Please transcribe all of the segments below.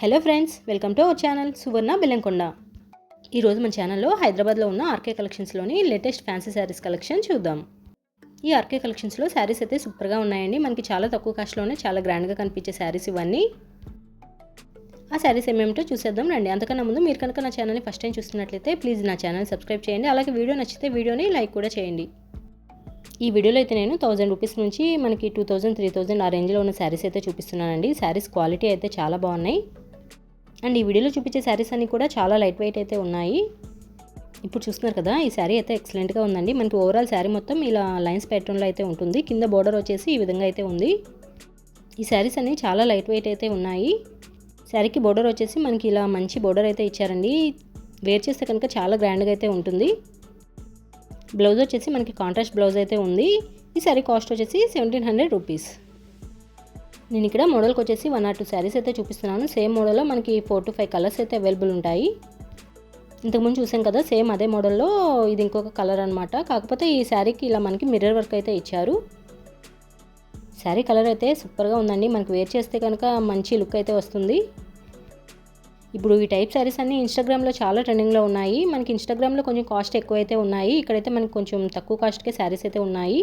Hello friends, welcome to our channel Suvarna Bellamkonda. ఈరోజు మన ఛానల్లో హైదరాబాద్లో ఉన్న ఆర్కే కలెక్షన్స్లోని లేటెస్ట్ ఫ్యాన్సీ శారీస్ కలెక్షన్ చూద్దాం. ఈ ఆర్కే కలెక్షన్స్లో శారీస్ అయితే సూపర్గా ఉన్నాయండి. మనకి చాలా తక్కువ కాస్ట్లోనే చాలా గ్రాండ్గా కనిపించే శారీస్ ఇవన్నీ. ఆ శారీస్ ఏమేమిటో చూసేద్దాం రండి. అంతకన్నా ముందు మీరు కనుక నా ఛానల్ని ఫస్ట్ టైం చూస్తున్నట్లయితే ప్లీజ్ నా ఛానల్ సబ్స్క్రైబ్ చేయండి. అలాగే వీడియో నచ్చితే వీడియోని లైక్ కూడా చేయండి. ఈ వీడియోలో అయితే నేను 1000 రూపీస్ నుంచి మనకి 2000, 3000 ఆ రేంజ్లో ఉన్న శారీస్ అయితే చూపిస్తున్నానండి. శారీస్ క్వాలిటీ అయితే చాలా బాగున్నాయి. అండ్ ఈ వీడియోలో చూపించే శారీస్ అన్నీ కూడా చాలా లైట్ వెయిట్ అయితే ఉన్నాయి. ఇప్పుడు చూస్తున్నారు కదా, ఈ శారీ అయితే ఎక్సలెంట్గా ఉందండి. మనకి ఓవరాల్ శారీ మొత్తం ఇలా లైన్స్ ప్యాటర్న్లో అయితే ఉంటుంది. కింద బోర్డర్ వచ్చేసి ఈ విధంగా అయితే ఉంది. ఈ శారీస్ అన్నీ చాలా లైట్ వెయిట్ అయితే ఉన్నాయి. శారీకి బోర్డర్ వచ్చేసి మనకి ఇలా మంచి బోర్డర్ అయితే ఇచ్చారండి. వేర్ చేస్తే కనుక చాలా గ్రాండ్గా అయితే ఉంటుంది. బ్లౌజ్ వచ్చేసి మనకి కాంట్రాస్ట్ బ్లౌజ్ అయితే ఉంది. ఈ శారీ కాస్ట్ వచ్చేసి 1700 రూపీస్. నేను ఇక్కడ మోడల్కి వచ్చేసి 1 or 2 శారీస్ అయితే చూపిస్తున్నాను. సేమ్ మోడల్లో మనకి 4 to 5 కలర్స్ అయితే అవైలబుల్ ఉంటాయి. ఇంతకుముందు చూసాం కదా, సేమ్ అదే మోడల్లో ఇది ఇంకొక కలర్ అనమాట. కాకపోతే ఈ శారీకి ఇలా మనకి మిర్రర్ వర్క్ అయితే ఇచ్చారు. శారీ కలర్ అయితే సూపర్గా ఉందండి. మనకి వేర్ చేస్తే కనుక మంచి లుక్ అయితే వస్తుంది. ఇప్పుడు ఈ టైప్ శారీస్ అన్నీ ఇన్స్టాగ్రామ్లో చాలా ట్రెండింగ్లో ఉన్నాయి. మనకి ఇన్స్టాగ్రామ్లో కొంచెం కాస్ట్ ఎక్కువ అయితే ఉన్నాయి. ఇక్కడైతే మనకి కొంచెం తక్కువ కాస్ట్కే శారీస్ అయితే ఉన్నాయి.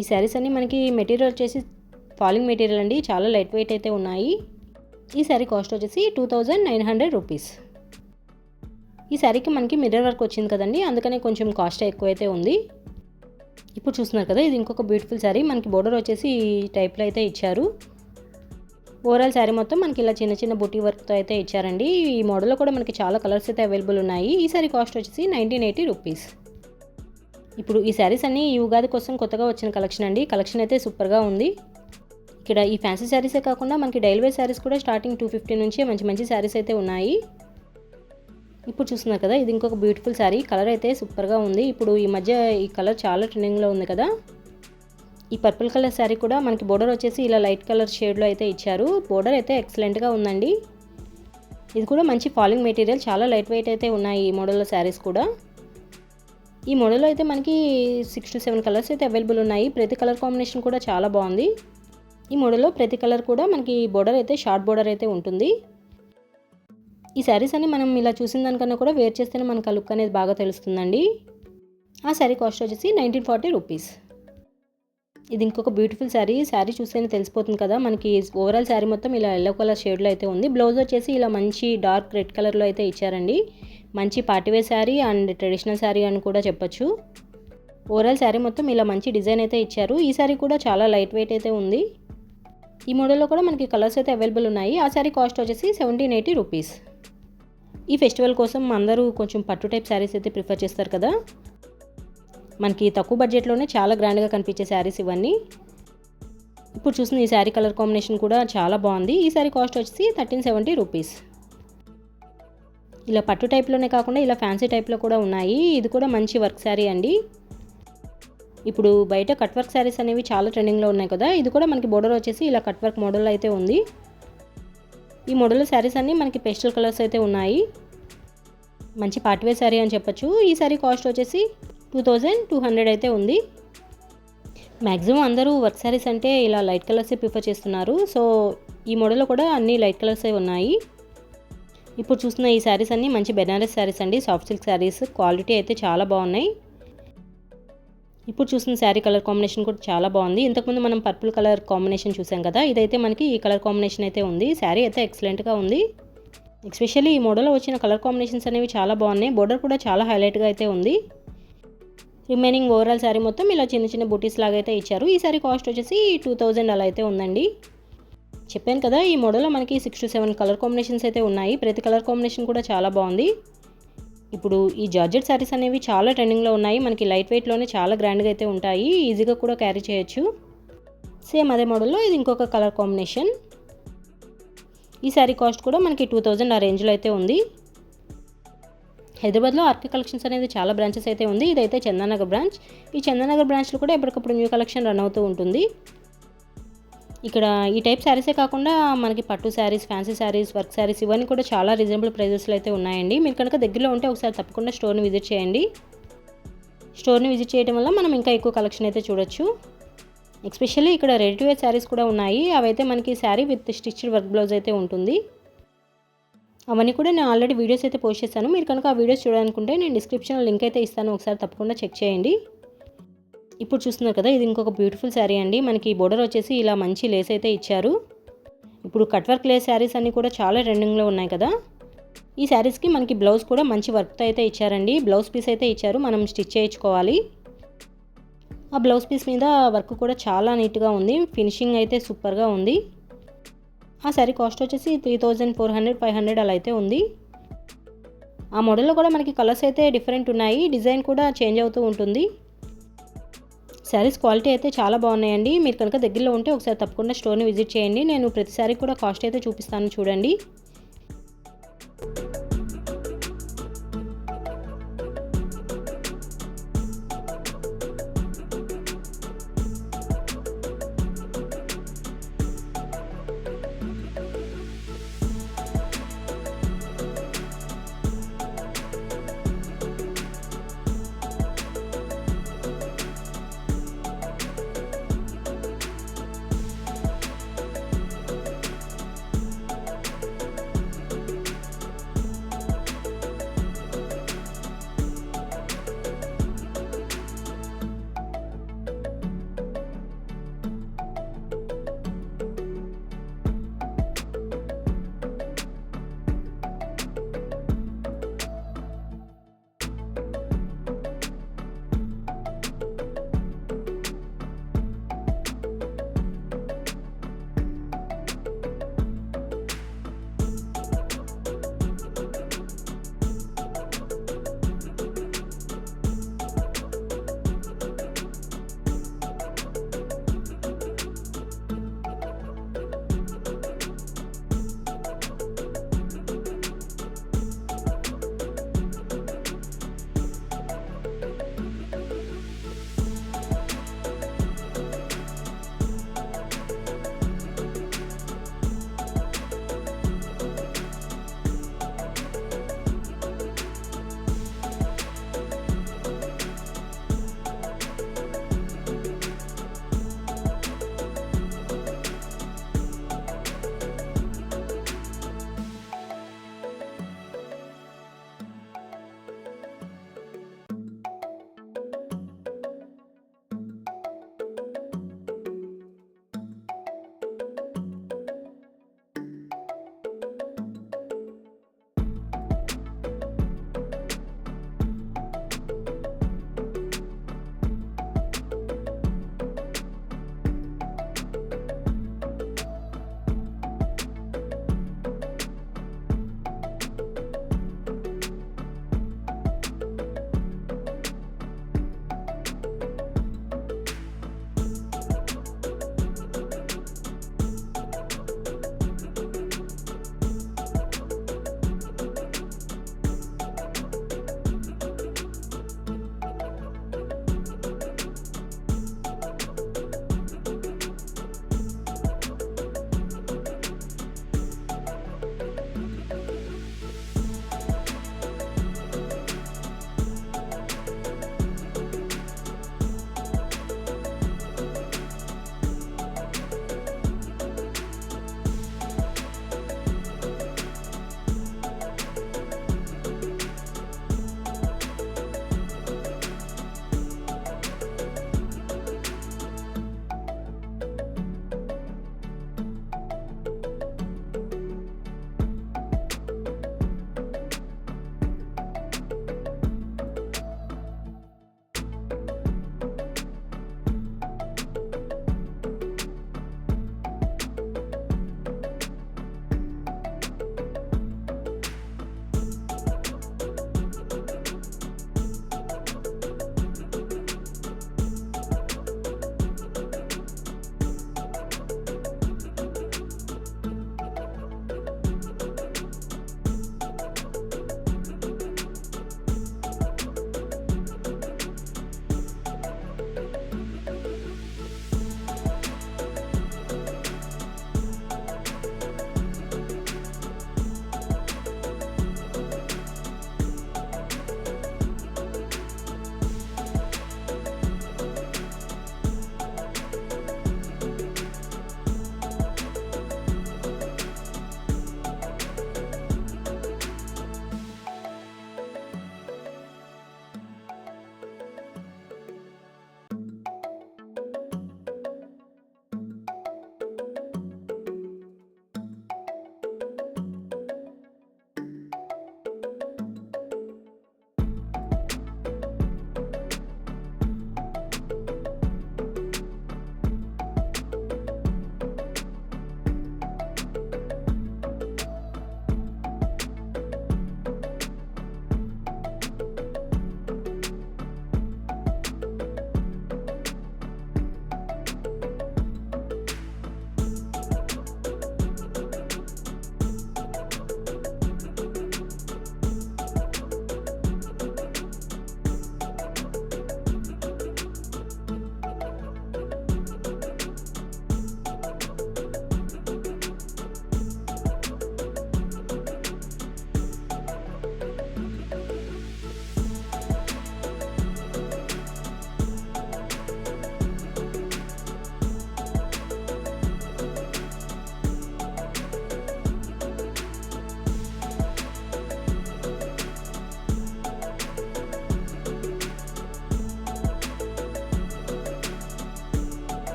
ఈ శారీస్ అన్నీ మనకి మెటీరియల్ వచ్చేసి ఫాలింగ్ మెటీరియల్ అండి. చాలా లైట్ వెయిట్ అయితే ఉన్నాయి. ఈ శారీ కాస్ట్ వచ్చేసి 2900 రూపీస్. ఈ శారీకి మనకి మిర్రర్ వర్క్ వచ్చింది కదండి, అందుకనే కొంచెం కాస్ట్ ఎక్కువ అయితే ఉంది. ఇప్పుడు చూస్తున్నారు కదా, ఇది ఇంకొక బ్యూటిఫుల్ శారీ. మనకి బోర్డర్ వచ్చేసి ఈ టైప్లో అయితే ఇచ్చారు. ఓవరాల్ శారీ మొత్తం మనకి ఇలా చిన్న చిన్న బుటీ వర్క్తో అయితే ఇచ్చారండి. ఈ మోడల్లో కూడా మనకి చాలా కలర్స్ అయితే అవైలబుల్ ఉన్నాయి. ఈ శారీ కాస్ట్ వచ్చేసి 1980 రూపీస్. ఇప్పుడు ఈ శారీస్ అన్నీ ఈ ఉగాది కోసం కొత్తగా వచ్చిన కలెక్షన్ అండి. కలెక్షన్ అయితే సూపర్గా ఉంది. ఇక్కడ ఈ ఫ్యాన్సీ శారీసే కాకుండా మనకి డైలీ వేర్ శారీస్ కూడా స్టార్టింగ్ 250 నుంచి మంచి మంచి శారీస్ అయితే ఉన్నాయి. ఇప్పుడు చూస్తున్నారు కదా, ఇది ఇంకొక బ్యూటిఫుల్ శారీ. కలర్ అయితే సూపర్గా ఉంది. ఇప్పుడు ఈ మధ్య ఈ కలర్ చాలా ట్రెండింగ్లో ఉంది కదా. ఈ పర్పుల్ కలర్ శారీ కూడా మనకి బోర్డర్ వచ్చేసి ఇలా లైట్ కలర్ షేడ్లో అయితే ఇచ్చారు. బోర్డర్ అయితే ఎక్సలెంట్గా ఉందండి. ఇది కూడా మంచి ఫాలింగ్ మెటీరియల్, చాలా లైట్ వెయిట్ అయితే ఉన్నాయి ఈ మోడల్లో శారీస్ కూడా. ఈ మోడల్లో అయితే మనకి 6 to 7 కలర్స్ అయితే అవైలబుల్ ఉన్నాయి. ప్రతి కలర్ కాంబినేషన్ కూడా చాలా బాగుంది. ఈ మోడల్లో ప్రతి కలర్ కూడా మనకి బోర్డర్ అయితే షార్ట్ బోర్డర్ అయితే ఉంటుంది. ఈ శారీస్ అన్ని మనం ఇలా చూసిన దానికన్నా కూడా వేర్ చేస్తేనే మనకు ఆ లుక్ అనేది బాగా తెలుస్తుందండి. ఆ శారీ కాస్ట్ వచ్చేసి 1940 రూపీస్. ఇది ఇంకొక బ్యూటిఫుల్ శారీ. శారీ చూస్తేనే తెలిసిపోతుంది కదా, మనకి ఓవరాల్ శారీ మొత్తం ఇలా ఎల్లో కలర్ షేడ్లో అయితే ఉంది. బ్లౌజ్ వచ్చేసి ఇలా మంచి డార్క్ రెడ్ కలర్లో అయితే ఇచ్చారండి. మంచి party wear sari and traditional sari అని కూడా చెప్పొచ్చు. ఓవరాల్ శారీ మొత్తం ఇలా మంచి డిజైన్ అయితే ఇచ్చారు. ఈ శారీ కూడా చాలా లైట్ వెయిట్ అయితే ఉంది. ఈ మోడల్లో కూడా మనకి కలర్స్ అయితే అవైలబుల్ ఉన్నాయి. ఆ శారీ కాస్ట్ వచ్చేసి 1780 రూపీస్. ఈ ఫెస్టివల్ కోసం అందరూ కొంచెం పట్టు టైప్ శారీస్ అయితే ప్రిఫర్ చేస్తారు కదా. మనకి తక్కువ బడ్జెట్లోనే చాలా గ్రాండ్గా కనిపించే శారీస్ ఇవన్నీ. ఇప్పుడు చూసిన ఈ శారీ కలర్ కాంబినేషన్ కూడా చాలా బాగుంది. ఈ శారీ కాస్ట్ వచ్చేసి 1370 రూపీస్. ఇలా పట్టు టైప్లోనే కాకుండా ఇలా ఫ్యాన్సీ టైప్లో కూడా ఉన్నాయి. ఇది కూడా మంచి వర్క్ శారీ అండి. ఇప్పుడు బయట కట్ వర్క్ శారీస్ అనేవి చాలా ట్రెండింగ్లో ఉన్నాయి కదా. ఇది కూడా మనకి బోర్డర్ వచ్చేసి ఇలా కట్ వర్క్ మోడల్ అయితే ఉంది. ఈ మోడల్లో శారీస్ అన్నీ మనకి పేస్టల్ కలర్స్ అయితే ఉన్నాయి. మంచి పార్టీవేర్ శారీ అని చెప్పొచ్చు. ఈ శారీ కాస్ట్ వచ్చేసి 2200 అయితే ఉంది. మ్యాక్సిమం అందరూ వర్క్ శారీస్ అంటే ఇలా లైట్ కలర్సే ప్రిఫర్ చేస్తున్నారు. సో ఈ మోడల్లో కూడా అన్ని లైట్ కలర్సే ఉన్నాయి. ఇప్పుడు చూస్తున్న ఈ శారీస్ అన్నీ మంచి బెనారస్ శారీస్ అండి. సాఫ్ట్ సిల్క్ శారీస్, క్వాలిటీ అయితే చాలా బాగున్నాయి. ఇప్పుడు చూసిన శారీ కలర్ కాంబినేషన్ కూడా చాలా బాగుంది. ఇంతకుముందు మనం పర్పుల్ కలర్ కాంబినేషన్ చూసాం కదా, ఇదైతే మనకి ఈ కలర్ కాంబినేషన్ అయితే ఉంది. శారీ అయితే ఎక్సలెంట్గా ఉంది. ఎస్పెషల్లీ ఈ మోడల్లో వచ్చిన కలర్ కాంబినేషన్స్ అనేవి చాలా బాగున్నాయి. బోర్డర్ కూడా చాలా హైలైట్గా అయితే ఉంది. రిమైనింగ్ ఓవరాల్ శారీ మొత్తం ఇలా చిన్న చిన్న బూటీస్ లాగా అయితే ఇచ్చారు. ఈ శారీ కాస్ట్ వచ్చేసి 2000 అలా అయితే ఉందండి. చెప్పాను కదా, ఈ మోడల్లో మనకి 6 to 7 కలర్ కాంబినేషన్స్ అయితే ఉన్నాయి. ప్రతి కలర్ కాంబినేషన్ కూడా చాలా బాగుంది. ఇప్పుడు ఈ జార్జెట్ శారీస్ అనేవి చాలా ట్రెండింగ్లో ఉన్నాయి. మనకి లైట్ వెయిట్లోనే చాలా గ్రాండ్గా అయితే ఉంటాయి. ఈజీగా కూడా క్యారీ చేయొచ్చు. సేమ్ అదే మోడల్లో ఇది ఇంకొక కలర్ కాంబినేషన్. ఈ శారీ కాస్ట్ కూడా మనకి 2000 ఆ రేంజ్లో అయితే ఉంది. హైదరాబాద్లో ఆర్కే కలెక్షన్స్ అనేది చాలా బ్రాంచెస్ అయితే ఉంది. ఇదైతే చందానగర్ బ్రాంచ్. ఈ చందానగర్ బ్రాంచ్లో కూడా ఎప్పటికప్పుడు న్యూ కలెక్షన్ రన్ అవుతూ ఉంటుంది. ఇక్కడ ఈ టైప్ శారీసే కాకుండా మనకి పట్టు శారీస్, ఫ్యాన్సీ శారీస్, వర్క్ శారీస్ ఇవన్నీ కూడా చాలా రీజనబుల్ ప్రైజెస్లో అయితే ఉన్నాయండి. మీరు కనుక దగ్గరలో ఉంటే ఒకసారి తప్పకుండా స్టోర్ని విజిట్ చేయండి. స్టోర్ని విజిట్ చేయడం వల్ల మనం ఇంకా ఎక్కువ కలెక్షన్ అయితే చూడొచ్చు. ఎస్పెషల్లీ ఇక్కడ రెడీ టు వేర్ శారీస్ కూడా ఉన్నాయి. అవైతే మనకి sari with stitched work blouse అయితే ఉంటుంది. అవన్నీ కూడా నేను ఆల్రెడీ వీడియోస్ అయితే పోస్ట్ చేశాను. మీరు కనుక ఆ వీడియోస్ చూడాలనుకుంటే నేను డిస్క్రిప్షన్లో లింక్ అయితే ఇస్తాను, ఒకసారి తప్పకుండా చెక్ చేయండి. ఇప్పుడు చూస్తున్నారు కదా, ఇది ఇంకొక బ్యూటిఫుల్ శారీ అండి. మనకి బోర్డర్ వచ్చేసి ఇలా మంచి లేస్ అయితే ఇచ్చారు. ఇప్పుడు కట్ వర్క్ లేస్ శారీస్ అన్నీ కూడా చాలా ట్రెండింగ్లో ఉన్నాయి కదా. ఈ శారీస్కి మనకి బ్లౌజ్ కూడా మంచి వర్క్తో అయితే ఇచ్చారండి. బ్లౌజ్ పీస్ అయితే ఇచ్చారు, మనం స్టిచ్ చేయించుకోవాలి. ఆ బ్లౌజ్ పీస్ మీద వర్క్ కూడా చాలా నీట్గా ఉంది. ఫినిషింగ్ అయితే సూపర్గా ఉంది. ఆ శారీ కాస్ట్ వచ్చేసి 3400, 500 అలా అయితే ఉంది. ఆ మోడల్లో కూడా మనకి కలర్స్ అయితే డిఫరెంట్ ఉన్నాయి, డిజైన్ కూడా చేంజ్ అవుతూ ఉంటుంది. శారీస్ క్వాలిటీ అయితే చాలా బాగున్నాయండి. మీరు కనుక దగ్గరలో ఉంటే ఒకసారి తప్పకుండా స్టోర్ని విజిట్ చేయండి. నేను ప్రతి శారీ కూడా కాస్ట్ అయితే చూపిస్తాను చూడండి.